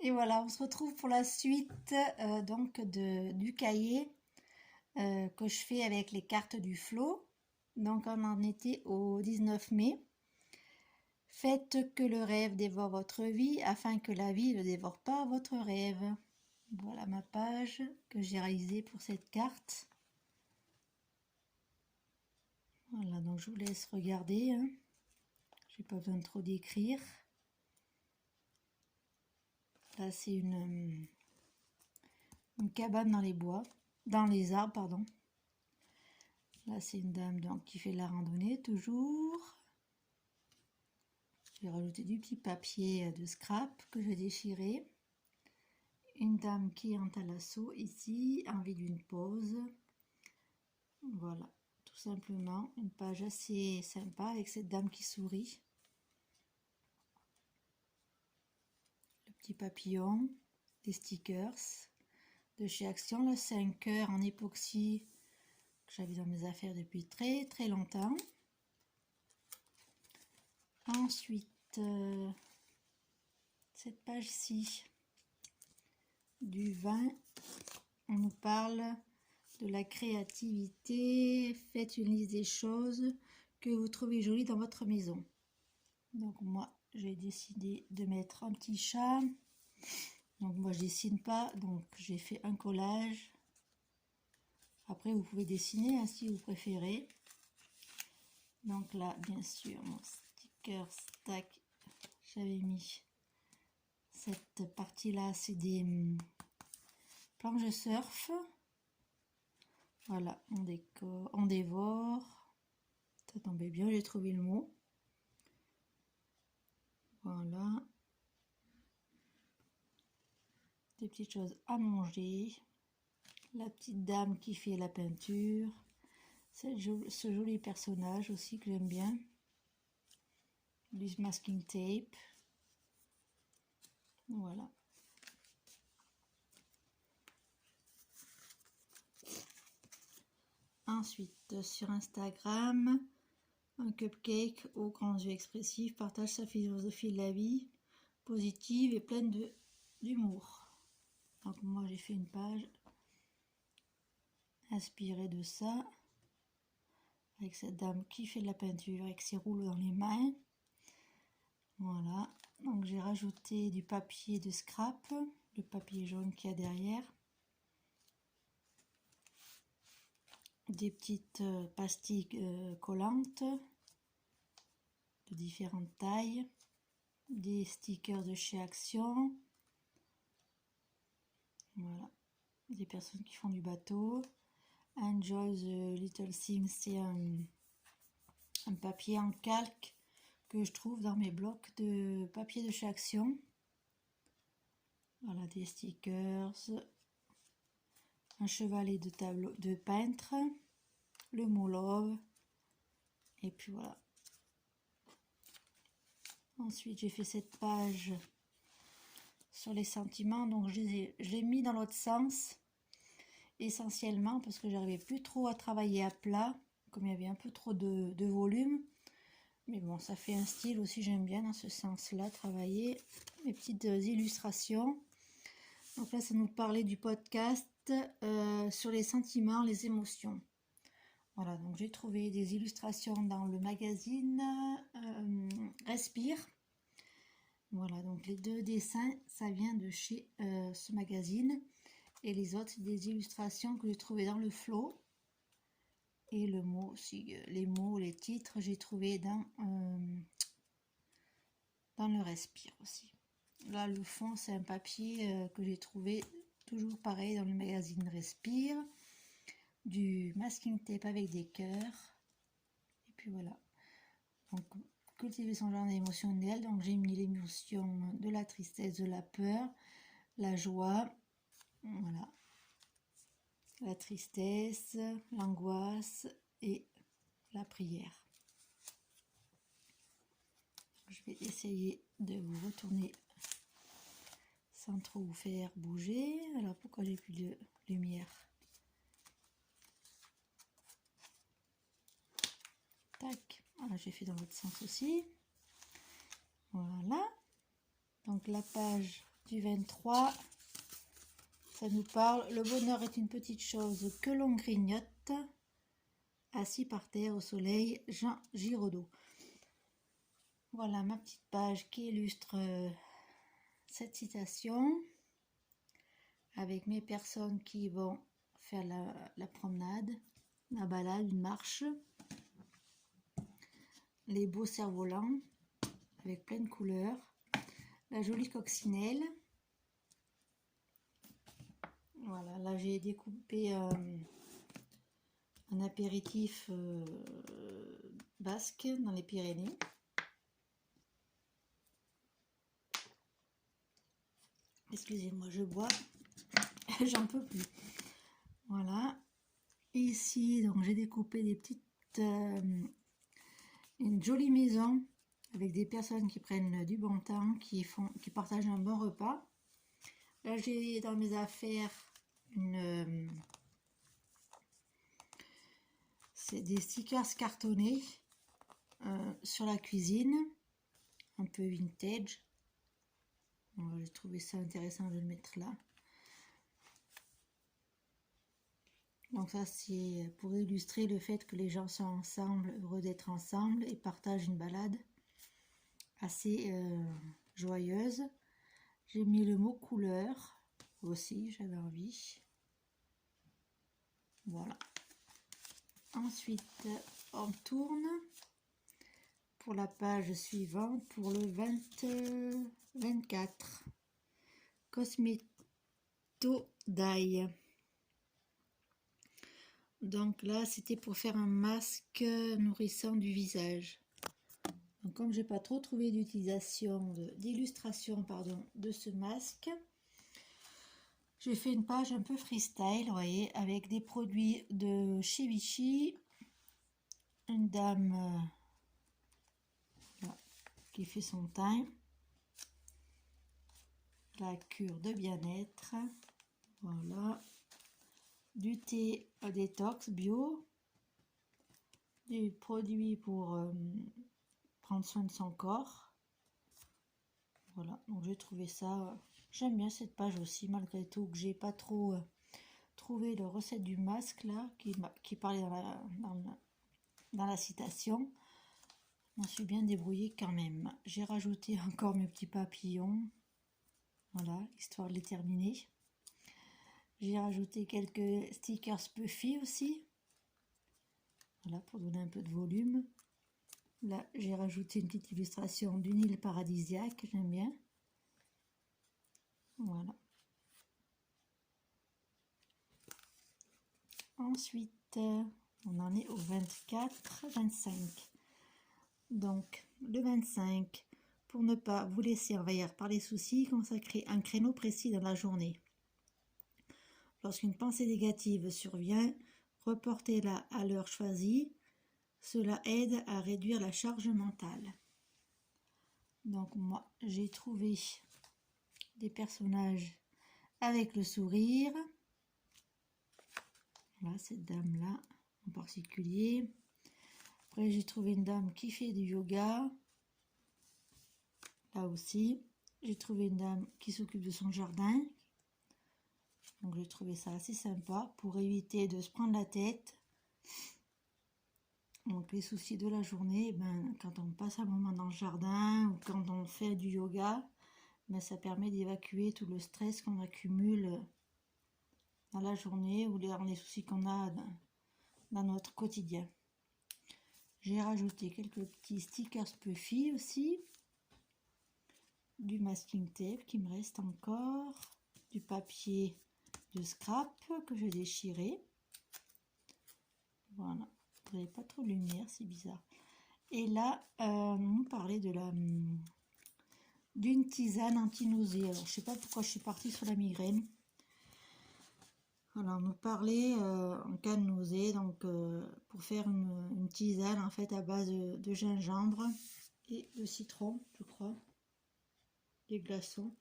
Et voilà, on se retrouve pour la suite donc du cahier que je fais avec les cartes du flot. Donc on en était au 19 mai. Faites que le rêve dévore votre vie afin que la vie ne dévore pas votre rêve. Voilà ma page que j'ai réalisée pour cette carte. Voilà, donc je vous laisse regarder. Hein. J'ai pas besoin de trop d'écrire. Là, c'est une cabane dans les bois, dans les arbres, pardon. Là, c'est une dame donc, qui fait de la randonnée, toujours. J'ai rajouté du petit papier de scrap que je vais déchirer. Une dame qui est en thalasso ici, envie d'une pause. Voilà, tout simplement, une page assez sympa avec cette dame qui sourit. Le petit papillon, des stickers de chez Action. Là, c'est un cœur en époxy que j'avais dans mes affaires depuis très très longtemps. Ensuite, cette page-ci, du vin, on nous parle de la créativité. Faites une liste des choses que vous trouvez jolies dans votre maison. Donc moi, j'ai décidé de mettre un petit chat. Donc moi, je dessine pas, donc j'ai fait un collage. Après, vous pouvez dessiner hein, si vous préférez. Donc là, bien sûr, mon sticker stack, j'avais mis cette partie-là, c'est des planches de surf. Voilà, on dévore. Ça tombait bien, j'ai trouvé le mot. Voilà. Des petites choses à manger. La petite dame qui fait la peinture. Ce joli personnage aussi que j'aime bien. Du masking tape. Voilà. Ensuite, sur Instagram, un cupcake aux grands yeux expressifs partage sa philosophie de la vie, positive et pleine d'humour. Donc moi j'ai fait une page inspirée de ça, avec cette dame qui fait de la peinture avec ses rouleaux dans les mains. Voilà, donc j'ai rajouté du papier de scrap, le papier jaune qu'il y a derrière. Des petites pastilles collantes de différentes tailles, des stickers de chez Action, voilà, des personnes qui font du bateau. Enjoy the Little Things, c'est un papier en calque que je trouve dans mes blocs de papier de chez Action. Voilà, des stickers, un chevalet de tableau de peintre, le mot love, et puis voilà. Ensuite, j'ai fait cette page sur les sentiments, donc je l'ai mis dans l'autre sens, essentiellement parce que j'arrivais plus trop à travailler à plat, comme il y avait un peu trop de volume. Mais bon, ça fait un style aussi, j'aime bien dans ce sens-là, travailler mes petites illustrations. Donc là, ça nous parlait du podcast sur les sentiments, les émotions. Voilà, donc j'ai trouvé des illustrations dans le magazine Respire. Voilà, donc les deux dessins, ça vient de chez ce magazine. Et les autres, c'est des illustrations que j'ai trouvées dans le Flow. Et le mot aussi, les mots, les titres, j'ai trouvé dans le Respire aussi. Là, le fond, c'est un papier que j'ai trouvé toujours pareil dans le magazine Respire. Du masking tape avec des cœurs. Et puis voilà. Donc, cultiver son genre émotionnel. Donc, j'ai mis l'émotion de la tristesse, de la peur, la joie. Voilà. La tristesse, l'angoisse et la prière. Je vais essayer de vous retourner sans trop vous faire bouger. Alors pourquoi j'ai plus de lumière? Tac. Voilà, j'ai fait dans l'autre sens aussi. Voilà. Donc la page du 23. Ça nous parle. Le bonheur est une petite chose que l'on grignote. Assis par terre au soleil, Jean Giraudoux. Voilà ma petite page qui illustre cette citation avec mes personnes qui vont faire la promenade, la balade, une marche, les beaux cerfs-volants avec plein de couleurs, la jolie coccinelle. Voilà, là j'ai découpé un apéritif basque dans les Pyrénées. Excusez-moi, je bois, j'en peux plus. Voilà, ici donc j'ai découpé des petites, une jolie maison avec des personnes qui prennent du bon temps, qui partagent un bon repas. Là j'ai dans mes affaires c'est des stickers cartonnés sur la cuisine, un peu vintage. J'ai trouvé ça intéressant de le mettre là. Donc ça c'est pour illustrer le fait que les gens sont ensemble, heureux d'être ensemble et partagent une balade assez joyeuse. J'ai mis le mot couleur aussi, j'avais envie. Voilà. Ensuite on tourne pour la page suivante, pour le 24. Cosmeto Dye. Donc là c'était pour faire un masque nourrissant du visage. Donc comme j'ai pas trop trouvé d'illustration de ce masque, j'ai fait une page un peu freestyle, vous voyez, avec des produits de chez Vichy, une dame là, qui fait son teint, la cure de bien-être, voilà, du thé détox bio, des produits pour prendre soin de son corps. Voilà, donc j'ai trouvé ça, j'aime bien cette page aussi, malgré tout que j'ai pas trop trouvé le recette du masque là qui parlait dans la citation. Je m'en suis bien débrouillée quand même. J'ai rajouté encore mes petits papillons, voilà, histoire de les terminer. J'ai rajouté quelques stickers Puffy aussi, voilà, pour donner un peu de volume. Là j'ai rajouté une petite illustration d'une île paradisiaque, j'aime bien. Voilà. Ensuite on en est au 24-25. Donc le 25, pour ne pas vous laisser envahir par les soucis, consacrez un créneau précis dans la journée. Lorsqu'une pensée négative survient, reportez-la à l'heure choisie. Cela aide à réduire la charge mentale. Donc moi, j'ai trouvé des personnages avec le sourire. Voilà, cette dame-là en particulier. Après, j'ai trouvé une dame qui fait du yoga. Là aussi, j'ai trouvé une dame qui s'occupe de son jardin. Donc j'ai trouvé ça assez sympa pour éviter de se prendre la tête. Donc les soucis de la journée, quand on passe un moment dans le jardin ou quand on fait du yoga, ça permet d'évacuer tout le stress qu'on accumule dans la journée ou les soucis qu'on a dans notre quotidien. J'ai rajouté quelques petits stickers Puffy aussi, du masking tape qui me reste encore, du papier de scrap que j'ai déchiré. Voilà, vous n'avez pas trop de lumière, c'est bizarre. Et là, on parlait d'une tisane anti-nausée. Alors, je sais pas pourquoi je suis partie sur la migraine. Alors, on nous parlait en cas de nausée, donc pour faire une tisane en fait à base de gingembre et de citron, je crois, des glaçons.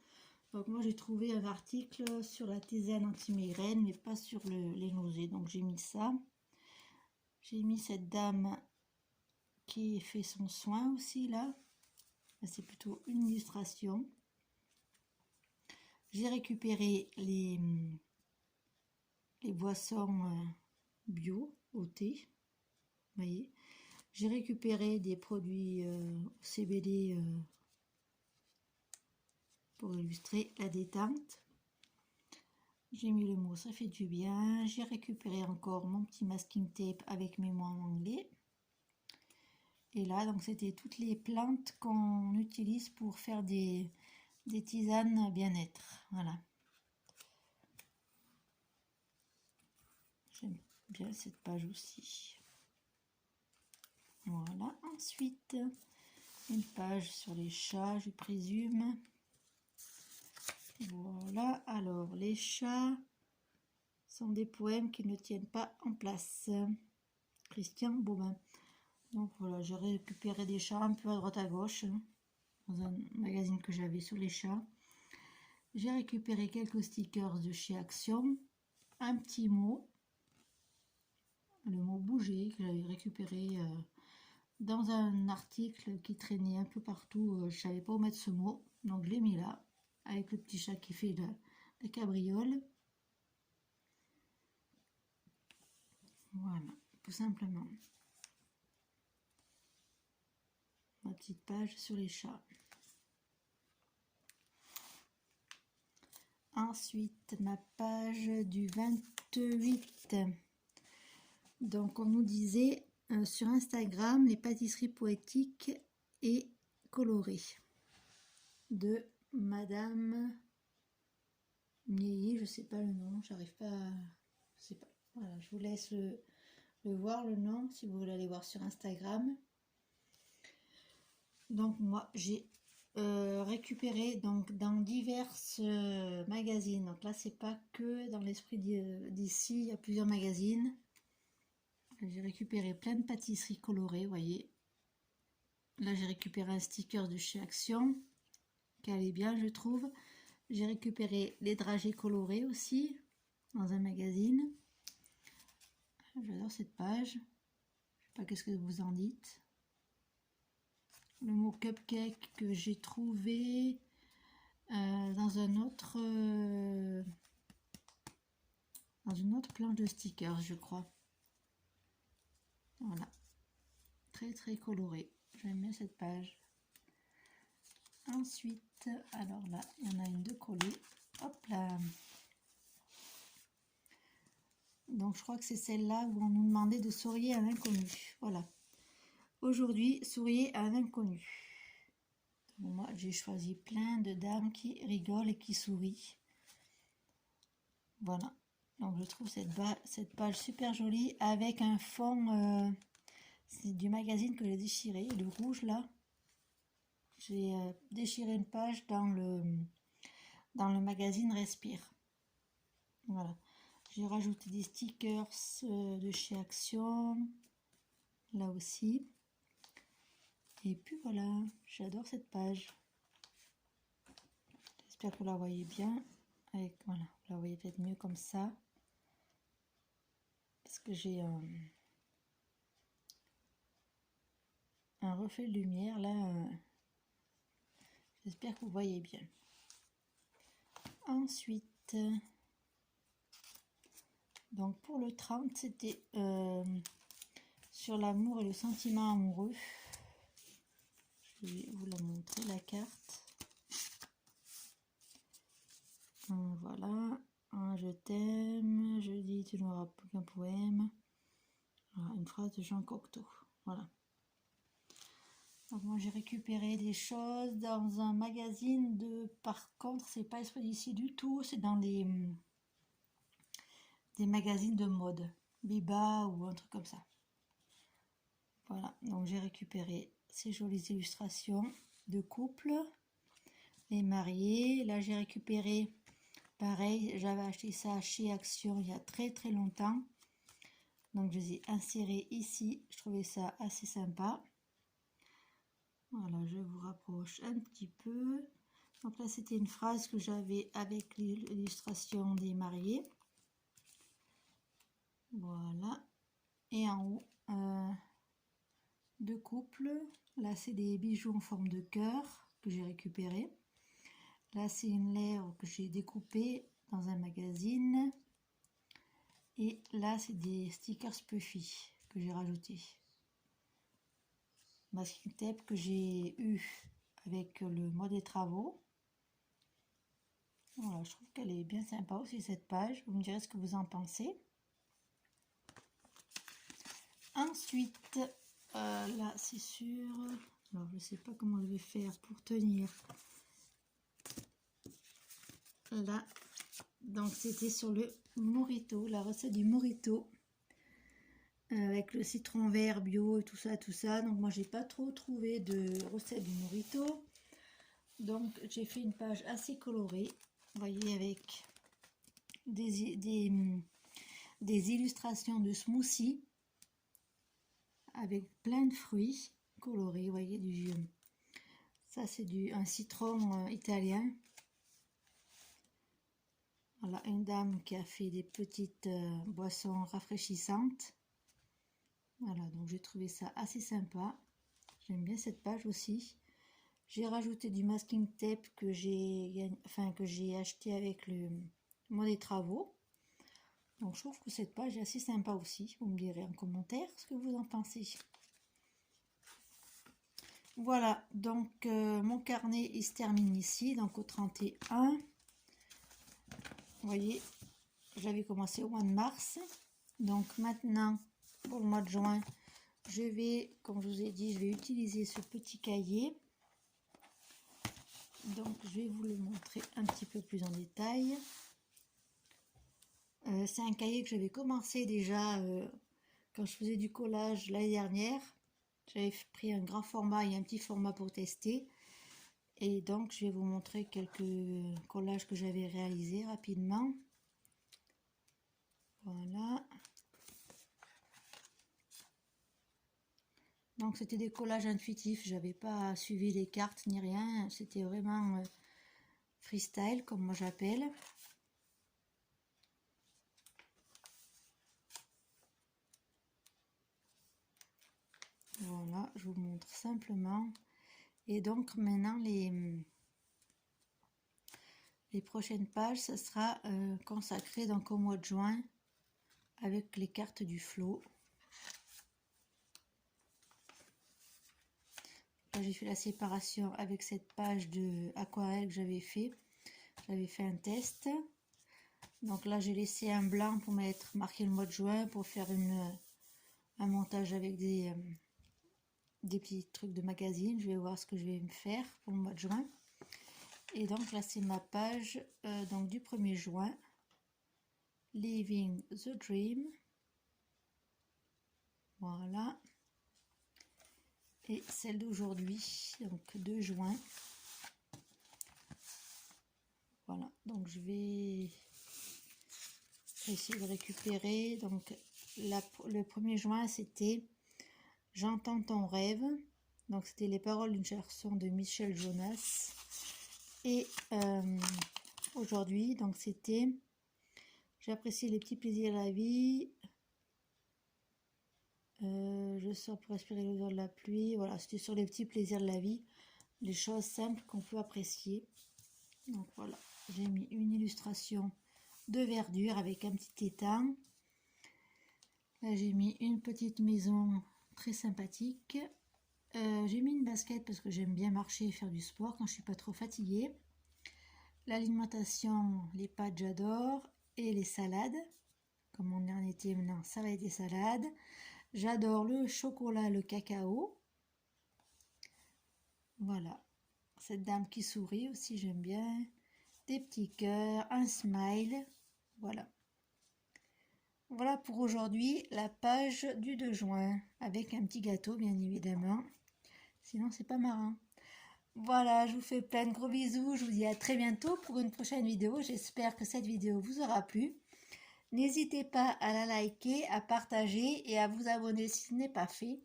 Donc moi j'ai trouvé un article sur la tisane anti-migraine, mais pas sur les nausées, donc j'ai mis ça. J'ai mis cette dame qui fait son soin aussi là. C'est plutôt une illustration. J'ai récupéré les boissons bio au thé. Vous voyez, j'ai récupéré des produits CBD pour illustrer la détente. J'ai mis le mot ça fait du bien. J'ai récupéré encore mon petit masking tape avec mes mots en anglais. Et là, donc c'était toutes les plantes qu'on utilise pour faire des tisanes bien-être. Voilà. J'aime bien cette page aussi. Voilà. Ensuite, une page sur les chats, je présume. Voilà. Alors, les chats sont des poèmes qui ne tiennent pas en place. Christian Bobin. Donc voilà, j'ai récupéré des chats un peu à droite à gauche dans un magazine que j'avais sur les chats. J'ai récupéré quelques stickers de chez Action, un petit mot, le mot bouger que j'avais récupéré dans un article qui traînait un peu partout. Je ne savais pas où mettre ce mot, donc je l'ai mis là avec le petit chat qui fait la cabriole. Voilà, tout simplement. Ma petite page sur les chats. Ensuite, ma page du 28. Donc, on nous disait sur Instagram les pâtisseries poétiques et colorées de Madame Nier, je sais pas le nom, j'arrive pas à... Je sais pas. Voilà, je vous laisse le voir le nom si vous voulez aller voir sur Instagram. Donc moi j'ai récupéré donc dans divers magazines. Donc là c'est pas que dans l'esprit d'ici, il y a plusieurs magazines. J'ai récupéré plein de pâtisseries colorées, vous voyez. Là j'ai récupéré un sticker de chez Action qui allait bien je trouve. J'ai récupéré les dragées colorées aussi dans un magazine. J'adore cette page. Je sais pas qu'est-ce que vous en dites. Le mot cupcake que j'ai trouvé dans une autre planche de stickers, je crois. Voilà, très très coloré. J'aime bien cette page. Ensuite, alors là, il y en a une de collée. Hop là. Donc je crois que c'est celle-là où on nous demandait de sourire à un inconnu. Voilà. Aujourd'hui, souriez à un inconnu. Donc, moi, j'ai choisi plein de dames qui rigolent et qui sourient. Voilà. Donc je trouve cette page super jolie avec un fond, c'est du magazine que j'ai déchiré, le rouge là. J'ai déchiré une page dans le magazine Respire. Voilà. J'ai rajouté des stickers de chez Action, là aussi. Et puis voilà, j'adore cette page. J'espère que vous la voyez bien. Voilà, vous la voyez peut-être mieux comme ça. Parce que j'ai un reflet de lumière là. J'espère que vous voyez bien. Ensuite, donc pour le 30, c'était sur l'amour et le sentiment amoureux. Je vais vous la montrer, la carte. Voilà. Je t'aime, je dis tu n'auras plus qu'un poème. Voilà, une phrase de Jean Cocteau. Voilà. Donc moi j'ai récupéré des choses dans un magazine par contre c'est pas Esprit d'ici du tout, c'est dans des magazines de mode, Biba ou un truc comme ça. Voilà, donc j'ai récupéré ces jolies illustrations de couple, les mariés. Là j'ai récupéré, pareil, j'avais acheté ça chez Action il y a très très longtemps. Donc je les ai insérés ici, je trouvais ça assez sympa. Voilà, je vous rapproche un petit peu. Donc là, c'était une phrase que j'avais avec l'illustration des mariés. Voilà. Et en haut, deux couples. Là, c'est des bijoux en forme de cœur que j'ai récupéré. Là, c'est une lèvre que j'ai découpée dans un magazine. Et là, c'est des stickers puffy que j'ai rajoutés. Masking tape que j'ai eu avec le mois des travaux. Voilà, je trouve qu'elle est bien sympa aussi cette page. Vous me direz ce que vous en pensez. Ensuite, là, c'est sûr. Alors, je ne sais pas comment je vais faire pour tenir. Là, donc c'était sur le Morito, la recette du Morito. Avec le citron vert bio et tout ça, tout ça. Donc moi, j'ai pas trop trouvé de recette du Morito. Donc, j'ai fait une page assez colorée. Vous voyez, avec des illustrations de smoothie. Avec plein de fruits colorés. Vous voyez, ça, c'est un citron italien. Voilà, une dame qui a fait des petites boissons rafraîchissantes. Voilà, donc j'ai trouvé ça assez sympa. J'aime bien cette page aussi. J'ai rajouté du masking tape que j'ai acheté avec le mois des travaux. Donc je trouve que cette page est assez sympa aussi. Vous me direz en commentaire ce que vous en pensez. Voilà, donc mon carnet il se termine ici, donc au 31. Vous voyez, j'avais commencé au mois de mars. Donc maintenant, pour le mois de juin, je vais, comme je vous ai dit, je vais utiliser ce petit cahier. Donc je vais vous le montrer un petit peu plus en détail. C'est un cahier que j'avais commencé déjà quand je faisais du collage l'année dernière. J'avais pris un grand format et un petit format pour tester. Et donc je vais vous montrer quelques collages que j'avais réalisés rapidement. Voilà. Donc c'était des collages intuitifs, j'avais pas suivi les cartes ni rien, c'était vraiment freestyle comme moi j'appelle. Voilà, je vous montre simplement. Et donc maintenant les prochaines pages, ça sera consacré donc au mois de juin avec les cartes du flot. J'ai fait la séparation avec cette page de aquarelle que j'avais fait. J'avais fait un test. Donc là, j'ai laissé un blanc pour marquer le mois de juin pour faire un montage avec des petits trucs de magazine. Je vais voir ce que je vais me faire pour le mois de juin. Et donc là, c'est ma page donc du 1er juin. Living the Dream. Voilà. Et celle d'aujourd'hui, donc 2 juin. Voilà, donc je vais essayer de récupérer. Donc le 1er juin, c'était J'entends ton rêve. Donc c'était les paroles d'une chanson de Michel Jonas. Et aujourd'hui, donc c'était J'apprécie les petits plaisirs de la vie. Je sors pour respirer l'odeur de la pluie. Voilà, c'était sur les petits plaisirs de la vie, les choses simples qu'on peut apprécier. Donc voilà, j'ai mis une illustration de verdure avec un petit étang. Là, j'ai mis une petite maison très sympathique. J'ai mis une basket parce que j'aime bien marcher et faire du sport quand je suis pas trop fatiguée. L'alimentation, les pâtes j'adore, et les salades. Comme on est en été maintenant, ça va être des salades. J'adore le chocolat, le cacao. Voilà. Cette dame qui sourit aussi, j'aime bien. Des petits cœurs, un smile. Voilà. Voilà pour aujourd'hui la page du 2 juin. Avec un petit gâteau, bien évidemment. Sinon, c'est pas marrant. Voilà, je vous fais plein de gros bisous. Je vous dis à très bientôt pour une prochaine vidéo. J'espère que cette vidéo vous aura plu. N'hésitez pas à la liker, à partager et à vous abonner si ce n'est pas fait.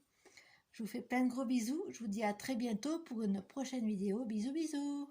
Je vous fais plein de gros bisous. Je vous dis à très bientôt pour une prochaine vidéo. Bisous, bisous.